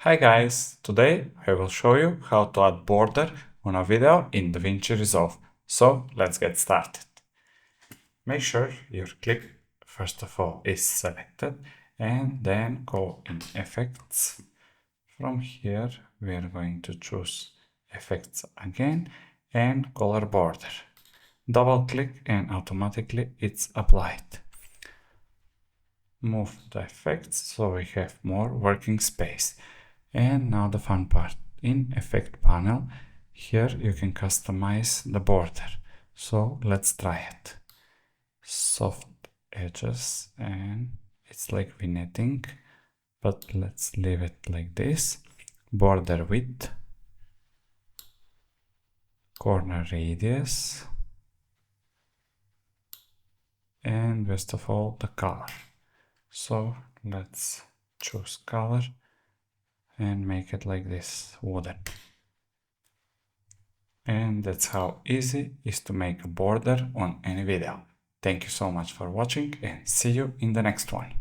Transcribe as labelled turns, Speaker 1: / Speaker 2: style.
Speaker 1: Hi guys, today I will show you how to add border on a video in DaVinci Resolve. So let's get started. Make sure your clip first of all is selected and then go in Effects. From here we are going to choose Effects again and Color Border. Double click and automatically it's applied. Move the effects so we have more working space. And now the fun part. In Effect panel, here you can customize the border. So let's try it. Soft edges, and it's like vignetting, but let's leave it like this. Border width, corner radius, and best of all the color. So let's choose color and make it like this, wooden. And that's how easy it is to make a border on any video. Thank you so much for watching and see you in the next one.